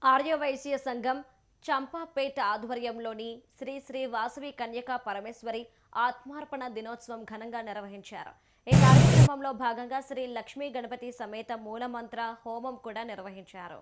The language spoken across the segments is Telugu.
ఆర్యవైశ్య సంఘం చంపాపేట ఆధ్వర్యంలోని శ్రీ శ్రీ వాసవి కన్యకా పరమేశ్వరి ఆత్మార్పణ దినోత్సవం ఘనంగా నిర్వహించారు. ఈ కార్యక్రమంలో భాగంగా శ్రీ లక్ష్మీ గణపతి సమేత మూలమంత్ర హోమం కూడా నిర్వహించారు.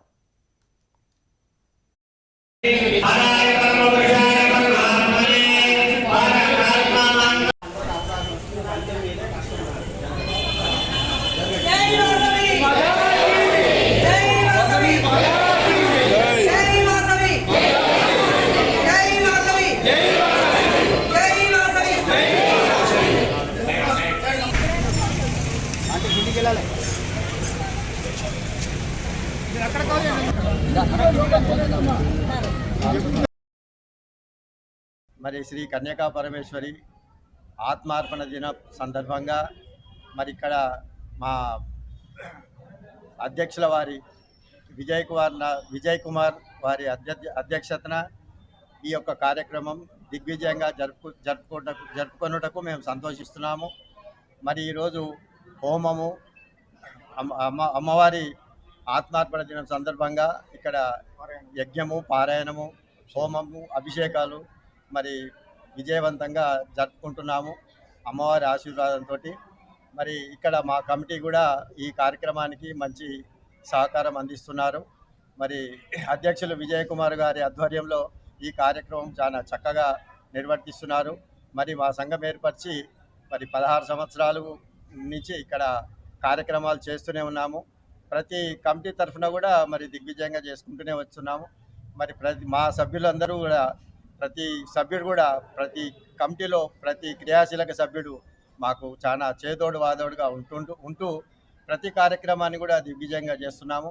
మరి శ్రీ కన్యకా పరమేశ్వరి ఆత్మార్పణ దిన సందర్భంగా మరి ఇక్కడ మా అధ్యక్షుల వారి విజయ్ కుమార్ వారి అధ్యక్షతన ఈ యొక్క కార్యక్రమం దిగ్విజయంగా జరుపుకొనుటకు మేము సంతోషిస్తున్నాము. మరి ఈరోజు హోమము అమ్మవారి ఆత్మార్పణ దినం సందర్భంగా ఇక్కడ యజ్ఞము, పారాయణము, హోమము, అభిషేకాలు మరి విజయవంతంగా జరుపుకుంటున్నాము అమ్మవారి ఆశీర్వాదంతో. మరి ఇక్కడ మా కమిటీ కూడా ఈ కార్యక్రమానికి మంచి సహకారం అందిస్తున్నారు. మరి అధ్యక్షులు విజయ్ కుమార్ గారి ఆధ్వర్యంలో ఈ కార్యక్రమం చాలా చక్కగా నిర్వర్తిస్తున్నారు. మరి మా సంఘం ఏర్పరిచి మరి 16 సంవత్సరాలు నుంచి ఇక్కడ కార్యక్రమాలు చేస్తూనే ఉన్నాము. ప్రతి కమిటీ తరఫున కూడా మరి దిగ్విజయంగా చేసుకుంటూనే వస్తున్నాము. మరి మా సభ్యులందరూ కూడా ప్రతి సభ్యుడు కూడా ప్రతి కమిటీలో ప్రతి క్రియాశీలక సభ్యుడు మాకు చాలా చేదోడు వాదోడుగా ఉంటూ ప్రతి కార్యక్రమాన్ని కూడా దిగ్విజయంగా చేస్తున్నాము.